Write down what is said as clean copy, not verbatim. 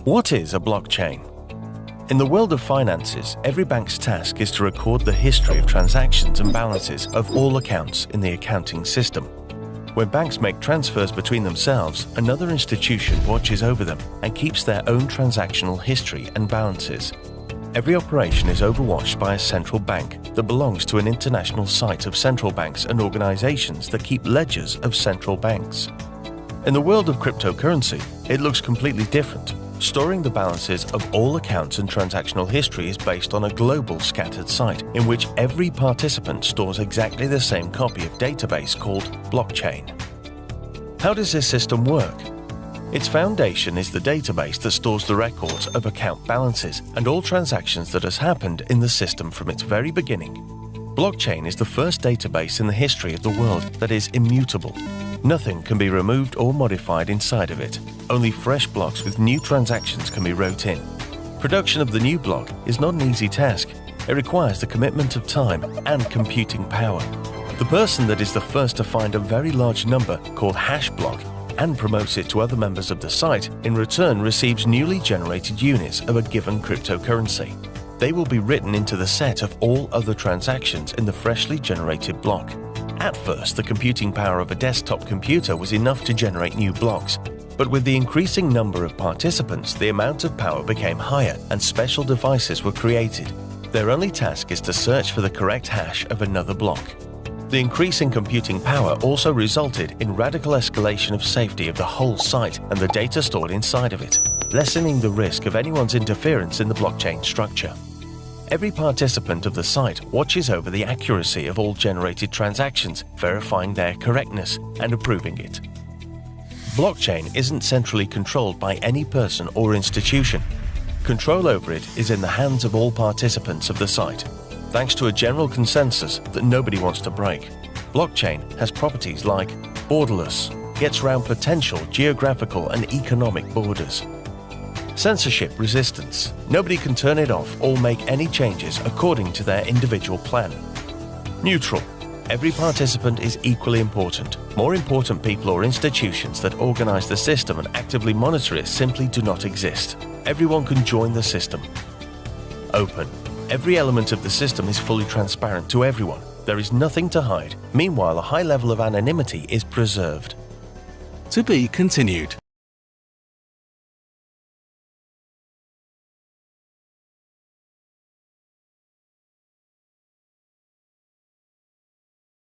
What is a blockchain? In the world of finances, every bank's task is to record the history of transactions and balances of all accounts in the accounting system. When banks make transfers between themselves, another institution watches over them and keeps their own transactional history and balances. Every operation is overwatched by a central bank that belongs to an international site of central banks and organizations that keep ledgers of central banks. In the world of cryptocurrency, it looks completely different. Storing the balances of all accounts and transactional history is based on a global scattered site in which every participant stores exactly the same copy of database called blockchain. How does this system work? Its foundation is the database that stores the records of account balances and all transactions that has happened in the system from its very beginning. Blockchain is the first database in the history of the world that is immutable. Nothing can be removed or modified inside of it. Only fresh blocks with new transactions can be wrote in. Production of the new block is not an easy task. It requires the commitment of time and computing power. The person that is the first to find a very large number called hash block and promotes it to other members of the site in return receives newly generated units of a given cryptocurrency. They will be written into the set of all other transactions in the freshly generated block. At first, the computing power of a desktop computer was enough to generate new blocks, but with the increasing number of participants, the amount of power became higher and special devices were created. Their only task is to search for the correct hash of another block. The increasing computing power also resulted in radical escalation of safety of the whole site and the data stored inside of it, lessening the risk of anyone's interference in the blockchain structure. Every participant of the site watches over the accuracy of all generated transactions, verifying their correctness and approving it. Blockchain isn't centrally controlled by any person or institution. Control over it is in the hands of all participants of the site, thanks to a general consensus that nobody wants to break. Blockchain has properties like borderless, gets around potential geographical and economic borders. Censorship resistance. Nobody can turn it off or make any changes according to their individual plan. Neutral. Every participant is equally important. More important people or institutions that organize the system and actively monitor it simply do not exist. Everyone can join the system. Open. Every element of the system is fully transparent to everyone. There is nothing to hide. Meanwhile, a high level of anonymity is preserved. To be continued.